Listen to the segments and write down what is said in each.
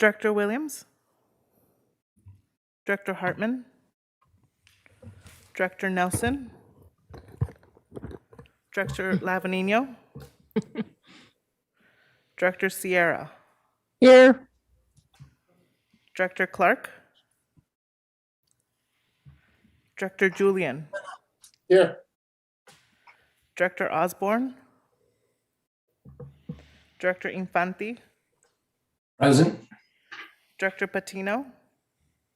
Director Williams, Director Hartman, Director Nelson, Director Lavanino, Director Sierra, Here. Director Clark, Director Julian, Here. Director Osborne, Director Infanti, Present. Director Patino,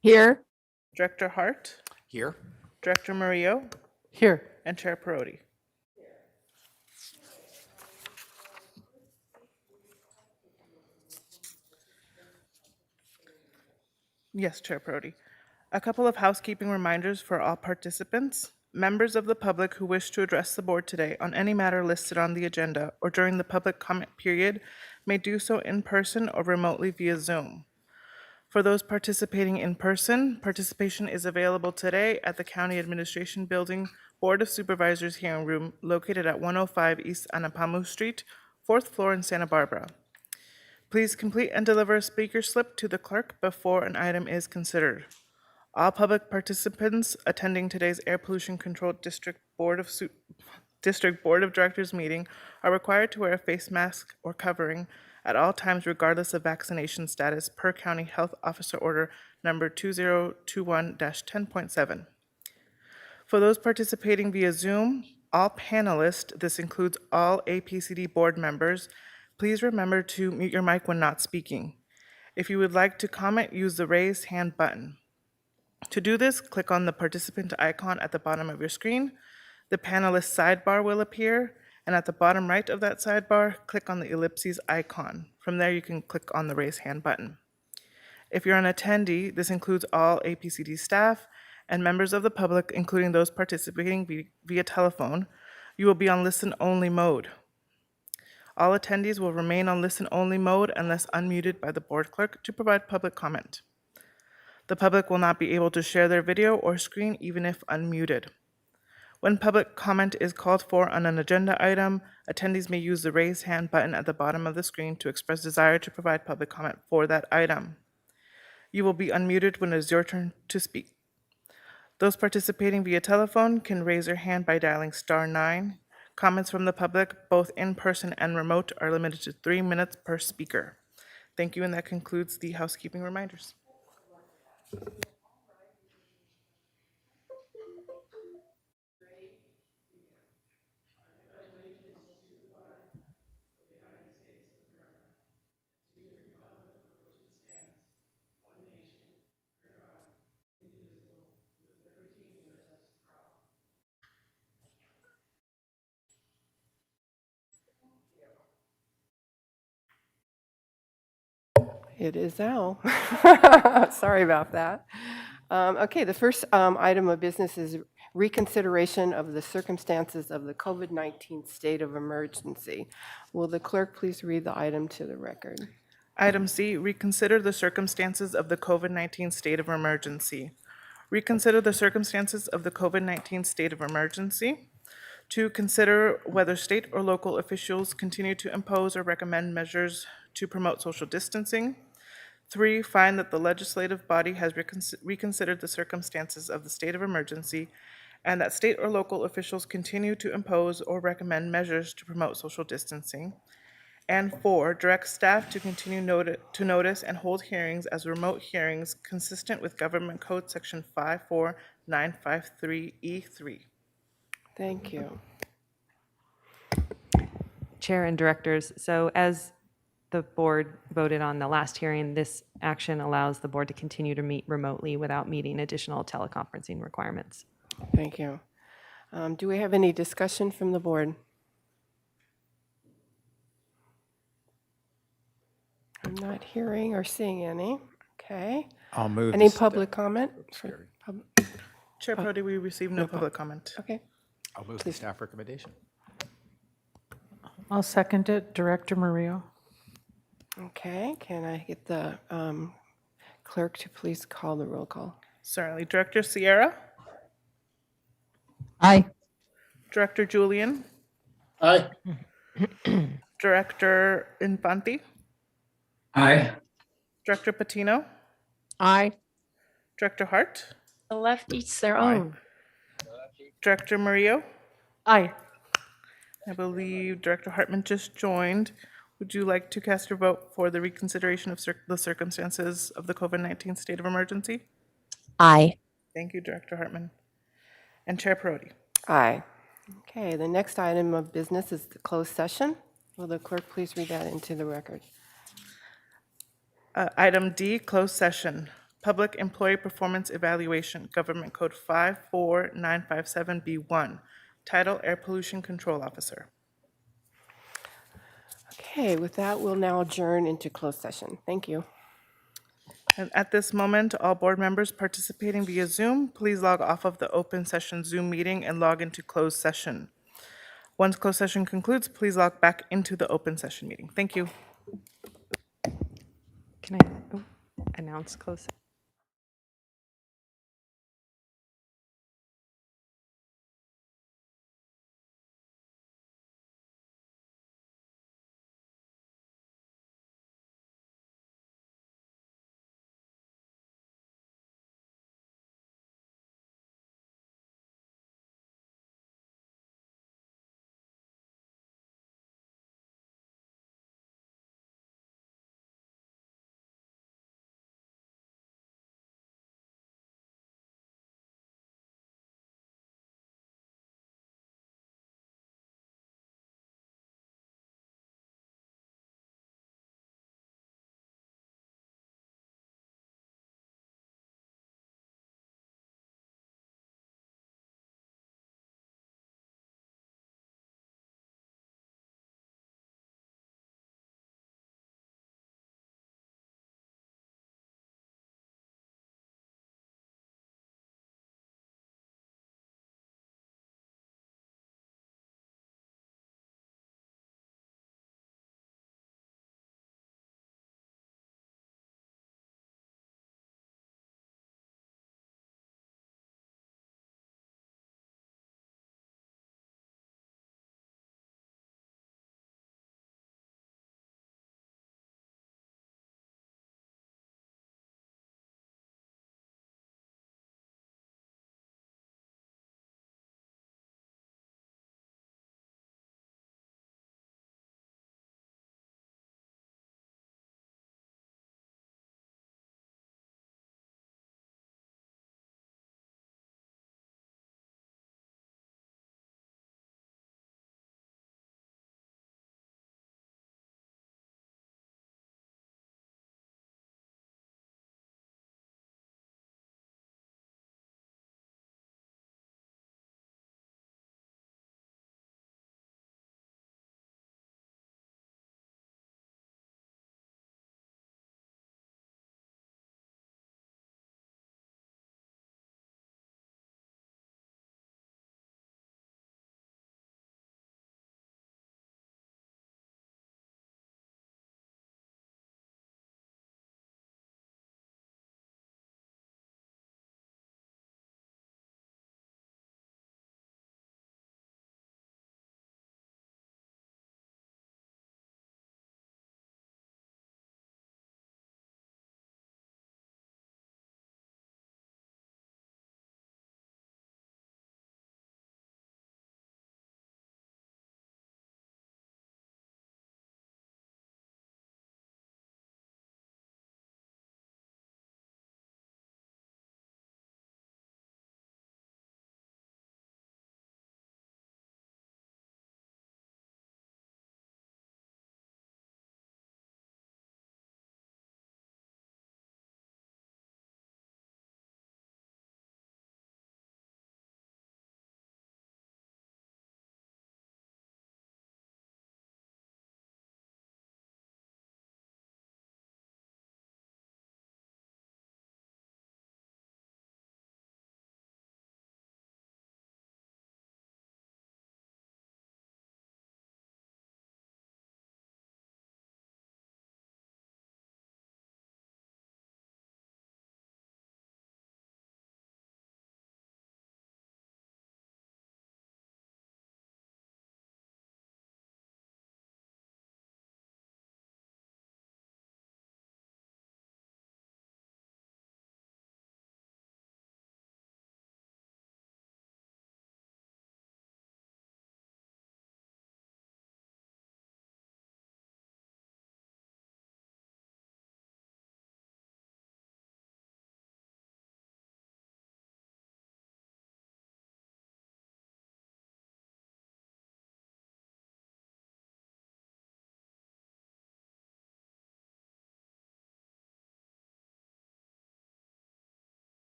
Here. Director Hart, Here. Director Murillo, Here. and Chair Perotti. Yes, Chair Perotti. A couple of housekeeping reminders for all participants. Members of the public who wish to address the board today on any matter listed on the agenda or during the public comment period may do so in person or remotely via Zoom. For those participating in person, participation is available today at the County Administration Building Board of Supervisors Hearing Room located at 105 East Anapamu Street, 4th floor in Santa Barbara. Please complete and deliver a speaker slip to the clerk before an item is considered. All public participants attending today's Air Pollution Control District Board of Directors meeting are required to wear a face mask or covering at all times regardless of vaccination status per County Health Officer Order number 2021-10.7. For those participating via Zoom, all panelists, this includes all APCD board members, please remember to mute your mic when not speaking. If you would like to comment, use the raise hand button. To do this, click on the participant icon at the bottom of your screen. The panelist sidebar will appear, and at the bottom right of that sidebar, click on the ellipses icon. From there, you can click on the raise hand button. If you're an attendee, this includes all APCD staff and members of the public, including those participating via telephone. You will be on listen-only mode. All attendees will remain on listen-only mode unless unmuted by the board clerk to provide public comment. The public will not be able to share their video or screen even if unmuted. When public comment is called for on an agenda item, attendees may use the raise hand button at the bottom of the screen to express desire to provide public comment for that item. You will be unmuted when it is your turn to speak. Those participating via telephone can raise their hand by dialing *9. Comments from the public, both in person and remote, are limited to 3 minutes per speaker. Thank you, and that concludes the housekeeping reminders. It is Al. Sorry about that. Okay, the first item of business is reconsideration of the circumstances of the COVID-19 state of emergency. Will the clerk please read the item to the record? Item C, reconsider the circumstances of the COVID-19 state of emergency. Reconsider the circumstances of the COVID-19 state of emergency. To consider whether state or local officials continue to impose or recommend measures to promote social distancing. 3, find that the legislative body has reconsidered the circumstances of the state of emergency and that state or local officials continue to impose or recommend measures to promote social distancing. And 4, direct staff to continue to notice and hold hearings as remote hearings consistent with Government Code Section 54953E3. Thank you. Chair and directors, so as the board voted on the last hearing, this action allows the board to continue to meet remotely without meeting additional teleconferencing requirements. Thank you. Do we have any discussion from the board? I'm not hearing or seeing any. Okay. I'll move. Any public comment? Chair Perotti, we received no public comment. Okay. I'll move the staff recommendation. I'll second it. Director Murillo. Okay. Can I get the clerk to please call the roll call? Certainly. Director Sierra? Aye. Director Julian? Aye. Director Infanti? Aye. Director Patino, Aye. Director Hart, The left eats their own. Director Murillo. Aye. I believe Director Hartman just joined. Would you like to cast your vote for the reconsideration of the circumstances of the COVID-19 state of emergency? Aye. Thank you, Director Hartman. And Chair Perotti. Aye. Okay, the next item of business is the closed session. Will the clerk please read that into the record? Item D, closed session. Public Employee Performance Evaluation, Government Code 54957B1, Title Air Pollution Control Officer. Okay, with that, we'll now adjourn into closed session. Thank you. And at this moment, all board members participating via Zoom, please log off of the open session Zoom meeting and log into closed session. Once closed session concludes, please log back into the open session meeting. Thank you. Can I announce close?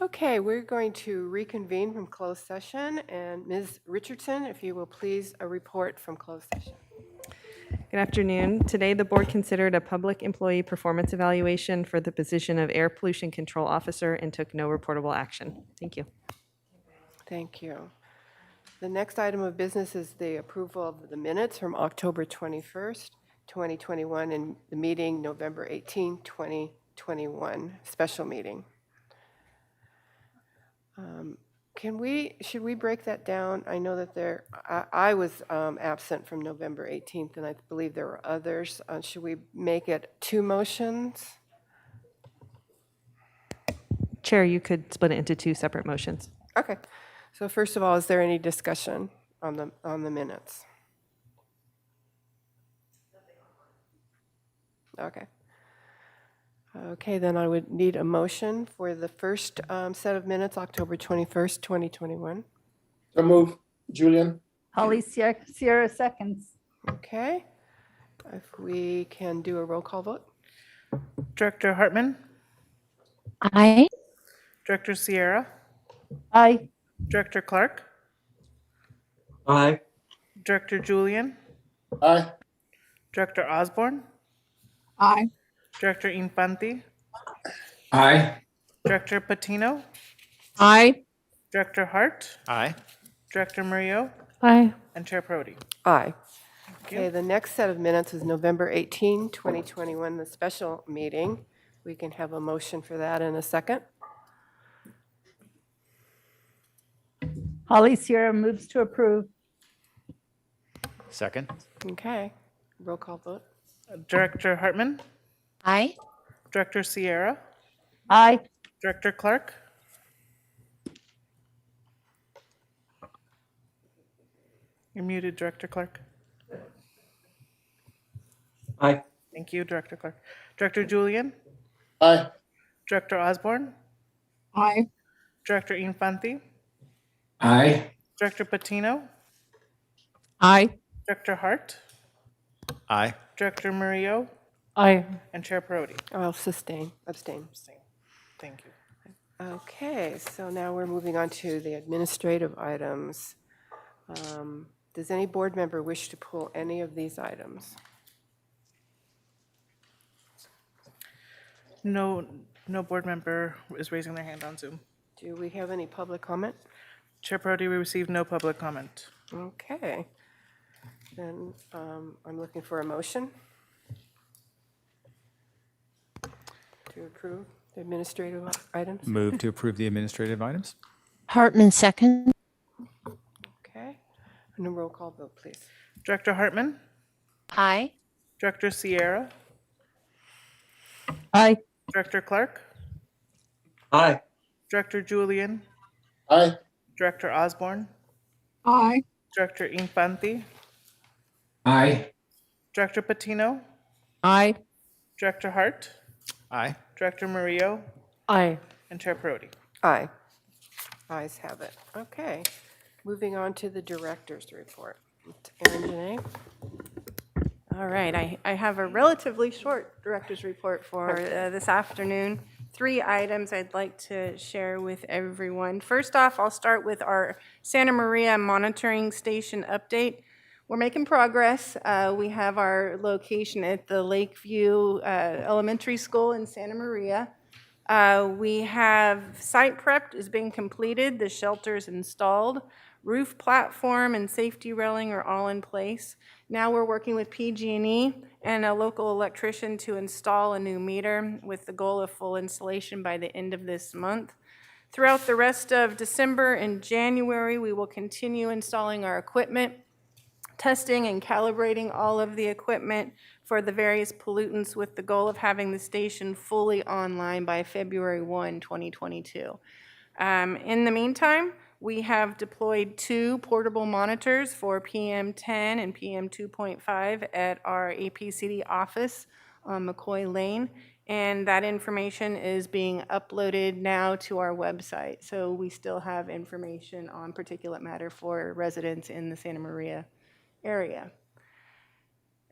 Okay, we're going to reconvene from closed session, and Ms. Richardson, if you will please report from closed session. Good afternoon. Today, the board considered a public employee performance evaluation for the position of Air Pollution Control Officer and took no reportable action. Thank you. Thank you. The next item of business is the approval of the minutes from October 21st, 2021, and the meeting November 18, 2021, special meeting. Should we break that down? I know that I was absent from November 18th, and I believe there were others. Should we make it 2 motions? Chair, you could split it into 2 separate motions. Okay. So first of all, is there any discussion on the minutes? Okay. Okay, then I would need a motion for the first set of minutes, October 21st, 2021. So move. Julian? Holly Sierra seconds. Okay. If we can do a roll call vote. Director Hartman, Aye. Director Sierra, Aye. Director Clark, Aye. Director Julian, Aye. Director Osborne, Aye. Director Infante, Aye. Director Patino, Aye. Director Hart, Aye. Director Murillo, Aye. and Chair Prodi. Aye. you. Okay, the next set of minutes is November 18, 2021, the special meeting. We can have a motion for that in a second. Holly Sierra moves to approve. Second. Okay, roll call vote. Director Hartman, Aye. Director Sierra, Aye. Director Clark, you're muted, Director Clark. Aye. Thank you, Director Clark. Director Julian, Aye. Director Osborne, Aye. Director Infante, Aye. Director Patino, Aye. Director Hart, Aye. Director Murillo, Aye. and Chair Prodi. I'll abstain. Thank you. Okay, so now we're moving on to the administrative items. Does any board member wish to pull any of these items? No board member is raising their hand on Zoom. Do we have any public comment? Chair Prodi, we received no public comment. Okay. Then I'm looking for a motion to approve the administrative items. Move to approve the administrative items. Hartman second. Okay. And a roll call vote, please. Director Hartman, Aye. Director Sierra, Aye. Director Clark, Aye. Director Julian, Aye. Director Osborne, Aye. Director Infante, Aye. Director Patino, Aye. Director Hart, Aye. Director Murillo, Aye. and Chair Prodi. Aye. Ayes have it. Okay. Moving on to the director's report. Erin Janae? All right, I have a relatively short director's report for this afternoon. 3 items I'd like to share with everyone. First off, I'll start with our Santa Maria monitoring station update. We're making progress. We have our location at the Lakeview Elementary School in Santa Maria. We have site prep is being completed, the shelter's installed, roof platform and safety railing are all in place. Now we're working with PG&E and a local electrician to install a new meter with the goal of full installation by the end of this month. Throughout the rest of December and January, we will continue installing our equipment, testing and calibrating all of the equipment for the various pollutants with the goal of having the station fully online by February 1, 2022. In the meantime, we have deployed 2 portable monitors for PM10 and PM2.5 at our APCD office on McCoy Lane, and that information is being uploaded now to our website. So we still have information on particulate matter for residents in the Santa Maria area.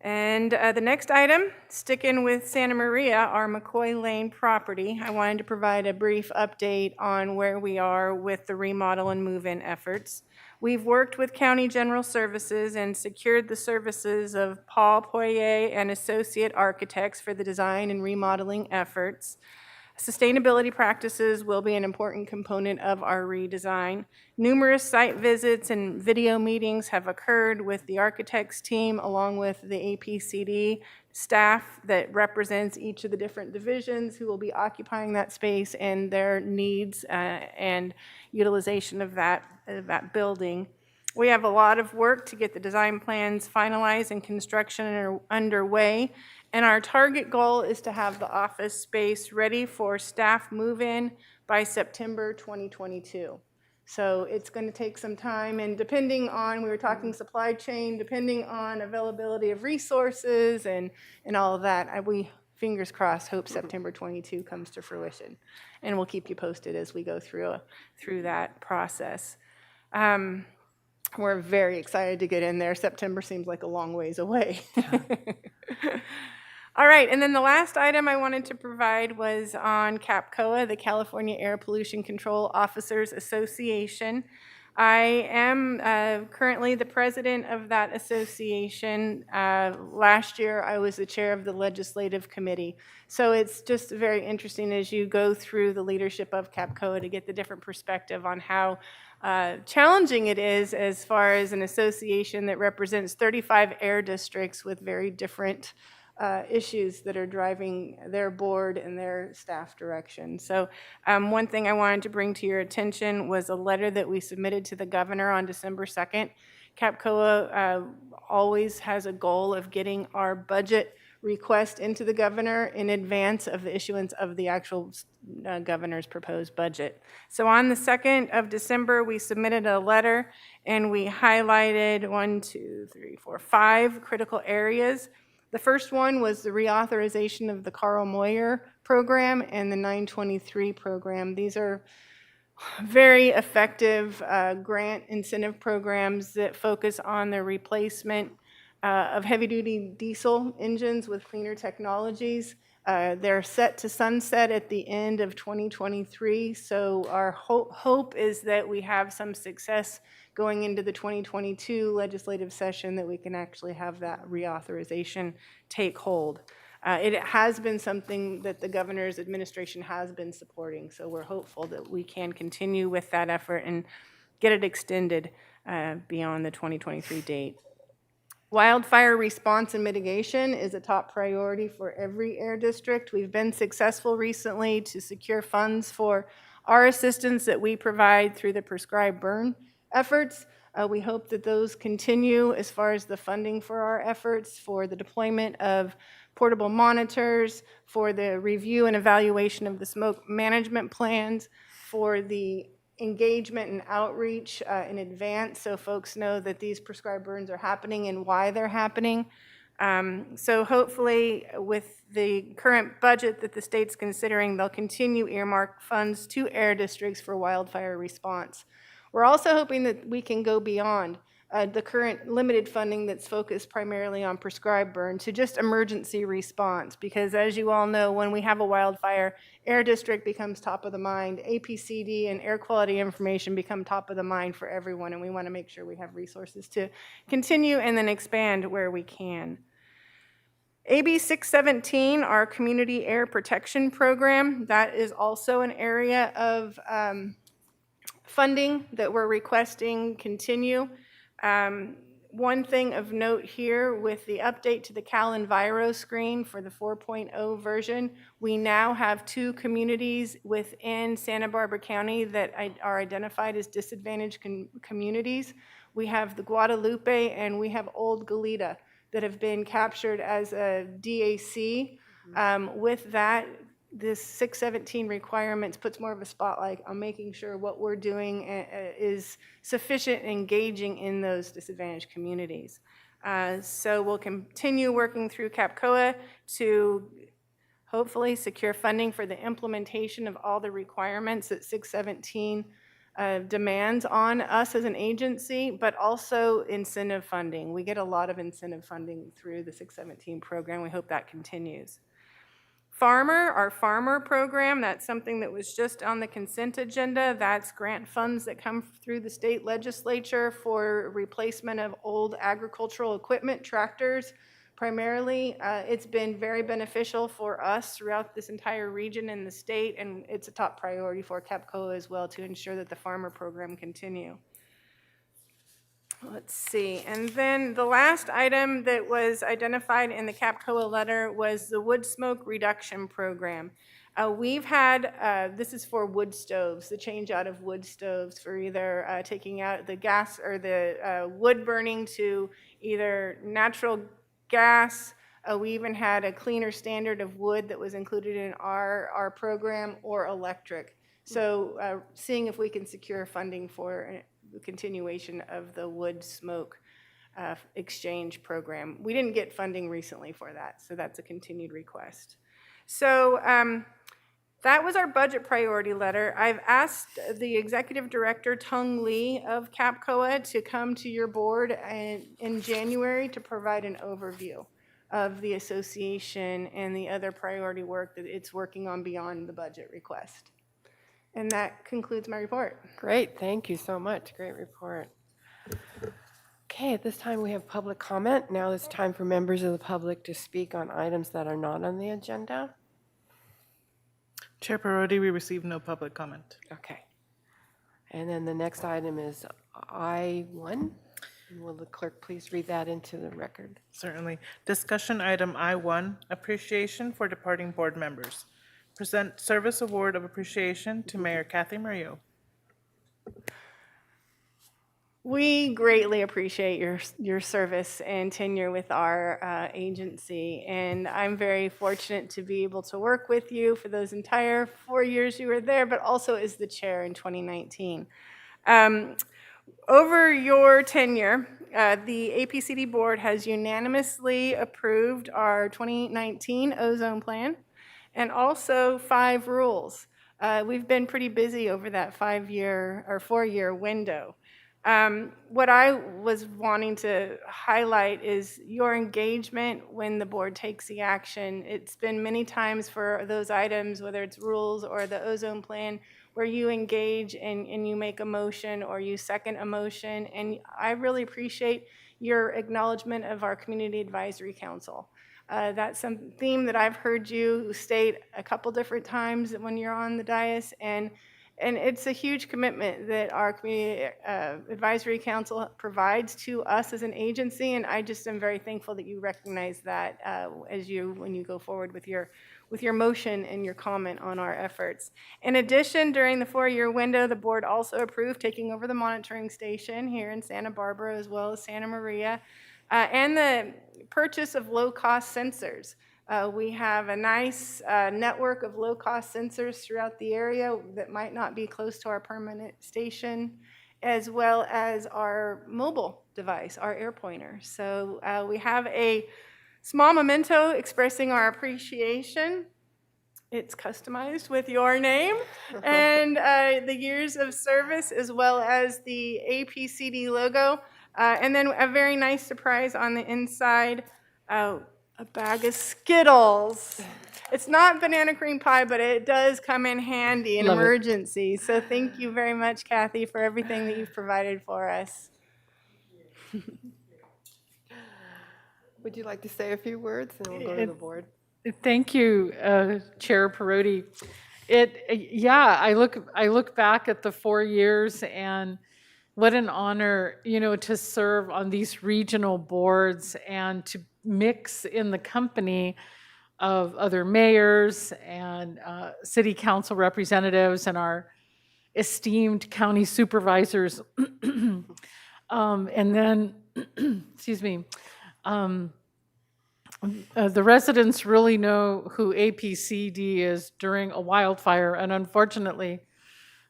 And the next item, sticking with Santa Maria, our McCoy Lane property, I wanted to provide a brief update on where we are with the remodel and move-in efforts. We've worked with County General Services and secured the services of Paul Poirier and Associate Architects for the design and remodeling efforts. Sustainability practices will be an important component of our redesign. Numerous site visits and video meetings have occurred with the architects team along with the APCD staff that represents each of the different divisions who will be occupying that space and their needs and utilization of that building. We have a lot of work to get the design plans finalized and construction are underway. And our target goal is to have the office space ready for staff move-in by September 2022. So it's going to take some time, and depending on, we were talking supply chain, depending on availability of resources and all of that, we, fingers crossed, hope September 22 comes to fruition. And we'll keep you posted as we go through that process. We're very excited to get in there. September seems like a long ways away. All right, and then the last item I wanted to provide was on CAPCOA, the California Air Pollution Control Officers Association. I am currently the president of that association. Last year, I was the chair of the legislative committee. So it's just very interesting as you go through the leadership of CAPCOA to get the different perspective on how challenging it is as far as an association that represents 35 air districts with very different issues that are driving their board and their staff direction. So one thing I wanted to bring to your attention was a letter that we submitted to the governor on December 2nd. CAPCOA always has a goal of getting our budget request into the governor in advance of the issuance of the actual governor's proposed budget. So on the 2nd of December, we submitted a letter and we highlighted 5 critical areas. The first one was the reauthorization of the Carl Moyer program and the 923 program. These are very effective grant incentive programs that focus on the replacement of heavy-duty diesel engines with cleaner technologies. They're set to sunset at the end of 2023, so our hope is that we have some success going into the 2022 legislative session that we can actually have that reauthorization take hold. It has been something that the governor's administration has been supporting, so we're hopeful that we can continue with that effort and get it extended beyond the 2023 date. Wildfire response and mitigation is a top priority for every air district. We've been successful recently to secure funds for our assistance that we provide through the prescribed burn efforts. We hope that those continue as far as the funding for our efforts, for the deployment of portable monitors, for the review and evaluation of the smoke management plans, for the engagement and outreach in advance so folks know that these prescribed burns are happening and why they're happening. So hopefully with the current budget that the state's considering, they'll continue earmark funds to air districts for wildfire response. We're also hoping that we can go beyond the current limited funding that's focused primarily on prescribed burn to just emergency response, because as you all know, when we have a wildfire, air district becomes top of the mind, APCD and air quality information become top of the mind for everyone, and we want to make sure we have resources to continue and then expand where we can. AB 617, our community air protection program, that is also an area of funding that we're requesting continue. One thing of note here with the update to the Cal Enviro screen for the 4.0 version, we now have 2 communities within Santa Barbara County that are identified as disadvantaged communities. We have the Guadalupe and we have Old Goleta that have been captured as a DAC. With that, this 617 requirements puts more of a spotlight on making sure what we're doing is sufficient and engaging in those disadvantaged communities. So we'll continue working through CAPCOA to hopefully secure funding for the implementation of all the requirements that 617 demands on us as an agency, but also incentive funding. We get a lot of incentive funding through the 617 program. We hope that continues. Our farmer program, that's something that was just on the consent agenda. That's grant funds that come through the state legislature for replacement of old agricultural equipment, tractors primarily. It's been very beneficial for us throughout this entire region in the state, and it's a top priority for CAPCOA as well to ensure that the farmer program continue. Let's see, and then the last item that was identified in the CAPCOA letter was the wood smoke reduction program. We've had, this is for wood stoves, the change out of wood stoves for either taking out the gas or the wood burning to either natural gas. We even had a cleaner standard of wood that was included in our program, or electric. So seeing if we can secure funding for the continuation of the wood smoke exchange program. We didn't get funding recently for that, so that's a continued request. So that was our budget priority letter. I've asked the executive director, Tung Lee of CAPCOA, to come to your board in January to provide an overview of the association and the other priority work that it's working on beyond the budget request. And that concludes my report. Great, thank you so much. Great report. Okay, at this time we have public comment. Now it's time for members of the public to speak on items that are not on the agenda. Chair Parodi, we received no public comment. Okay. And then the next item is I1. Will the clerk please read that into the record? Certainly. Discussion item I1, appreciation for departing board members. Present service award of appreciation to Mayor Kathy Murillo. We greatly appreciate your service and tenure with our agency, and I'm very fortunate to be able to work with you for those entire 4 years you were there, but also as the chair in 2019. Over your tenure, the APCD board has unanimously approved our 2019 ozone plan and also 5 rules. We've been pretty busy over that 5-year or 4-year window. What I was wanting to highlight is your engagement when the board takes the action. It's been many times for those items, whether it's rules or the ozone plan, where you engage and you make a motion or you second a motion. And I really appreciate your acknowledgement of our Community Advisory Council. That's some theme that I've heard you state a couple different times when you're on the dais, and it's a huge commitment that our Community Advisory Council provides to us as an agency, and I just am very thankful that you recognize that when you go forward with your motion and your comment on our efforts. In addition, during the 4-year window, the board also approved taking over the monitoring station here in Santa Barbara as well as Santa Maria, and the purchase of low-cost sensors. We have a nice network of low-cost sensors throughout the area that might not be close to our permanent station, as well as our mobile device, our air pointer. So we have a small memento expressing our appreciation. It's customized with your name and the years of service, as well as the APCD logo. And then a very nice surprise on the inside, a bag of Skittles. It's not banana cream pie, but it does come in handy in Love it. emergency. So thank you very much, Kathy, for everything that you've provided for us. Would you like to say a few words, and we'll go to the board? Thank you, Chair Parodi. I look back at the 4 years, and what an honor, to serve on these regional boards and to mix in the company of other mayors and city council representatives and our esteemed county supervisors. And then, excuse me, the residents really know who APCD is during a wildfire, and unfortunately,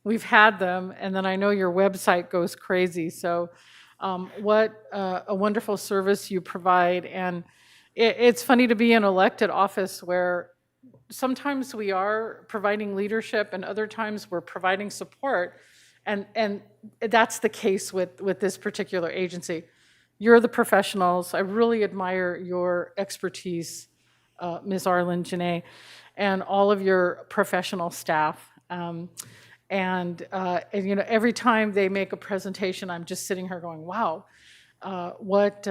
we've had them, and then I know your website goes crazy. So what a wonderful service you provide. And it's funny to be in elected office where sometimes we are providing leadership and other times we're providing support. And that's the case with this particular agency. You're the professionals. I really admire your expertise, Ms. Arlen, Janae, and all of your professional staff. And you know, every time they make a presentation, I'm just sitting here going, wow, what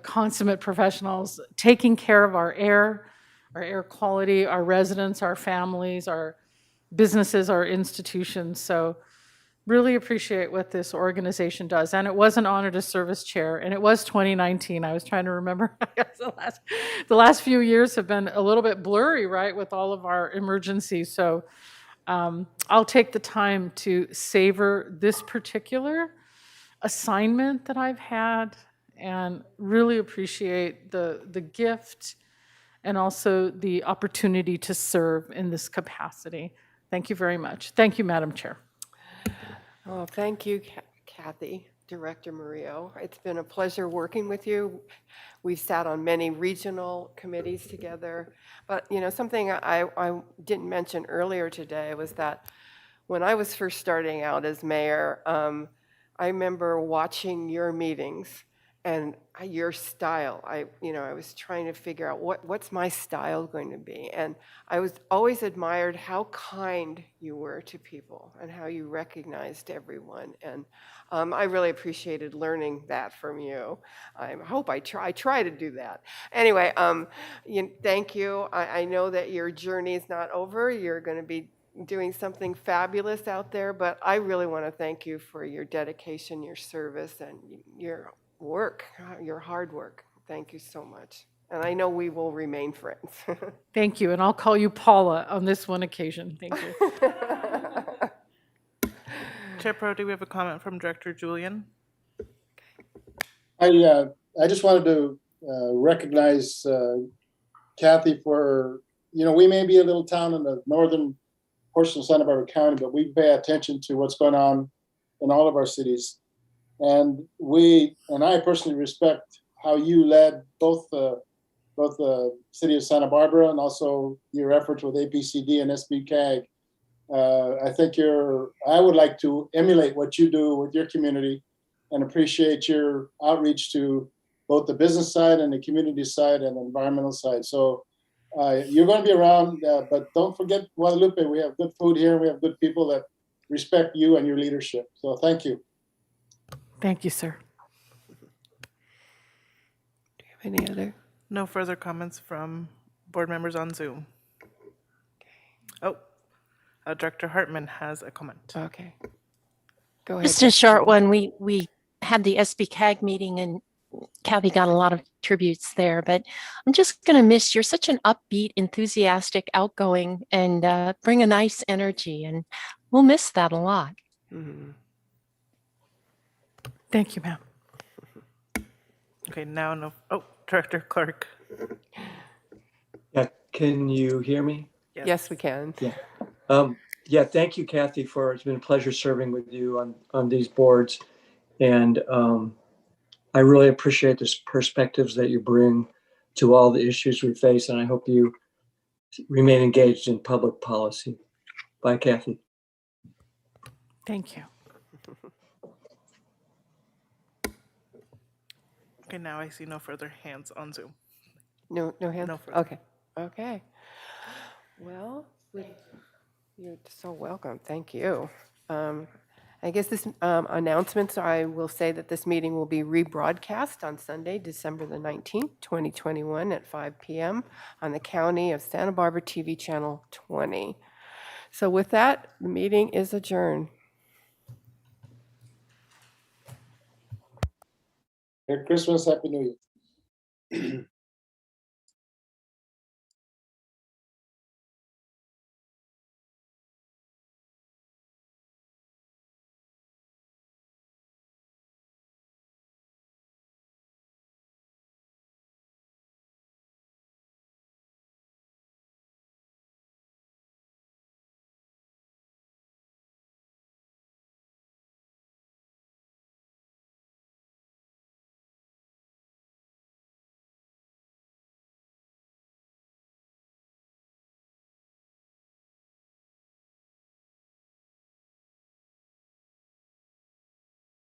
consummate professionals taking care of our air quality, our residents, our families, our businesses, our institutions. So really appreciate what this organization does. And it was an honor to serve as chair, and it was 2019. I was trying to remember. The last few years have been a little bit blurry, right, with all of our emergencies. So I'll take the time to savor this particular assignment that I've had and really appreciate the gift and also the opportunity to serve in this capacity. Thank you very much. Thank you, Madam Chair. Oh, thank you, Kathy, Director Murillo. It's been a pleasure working with you. We've sat on many regional committees together. But, you know, something I didn't mention earlier today was that when I was first starting out as mayor, I remember watching your meetings and your style. I was trying to figure out what's my style going to be. And I was always admired how kind you were to people and how you recognized everyone. And I really appreciated learning that from you. I hope I try to do that. Anyway, thank you. I know that your journey is not over. You're going to be doing something fabulous out there, but I really want to thank you for your dedication, your service, and your work, your hard work. Thank you so much. And I know we will remain friends. Thank you. And I'll call you Paula on this one occasion. Thank you. Chair Prodi, we have a comment from Director Julian. I just wanted to recognize Kathy for, we may be a little town in the northern portion of Santa Barbara County, but we pay attention to what's going on in all of our cities. And I personally respect how you led both the city of Santa Barbara and also your efforts with APCD and SBCAG. I think I would like to emulate what you do with your community and appreciate your outreach to both the business side and the community side and the environmental side. So you're going to be around, but don't forget Guadalupe. We have good food here. We have good people that respect you and your leadership. So thank you. Thank you, sir. Do you have any other? No further comments from board members on Zoom. Oh, Director Hartman has a comment. Okay. Go ahead. Just a short one. We had the SBCAG meeting and Kathy got a lot of tributes there, but I'm just going to miss, you're such an upbeat, enthusiastic, outgoing, and bring a nice energy, and we'll miss that a lot. Mhm. Thank you, ma'am. Okay, now Director Clark. Yeah, can you hear me? Yes, we can. Yeah, thank you, Kathy, it's been a pleasure serving with you on these boards. And I really appreciate the perspectives that you bring to all the issues we face. And I hope you remain engaged in public policy. Bye, Kathy. Thank you. Okay, now I see no further hands on Zoom. No hands? No further. Okay. Well, you're so welcome. Thank you. I guess this announcements, I will say that this meeting will be rebroadcast on Sunday, December the 19th, 2021 at 5 p.m. on the County of Santa Barbara TV channel 20. So with that, the meeting is adjourned. Merry Christmas, Happy New Year.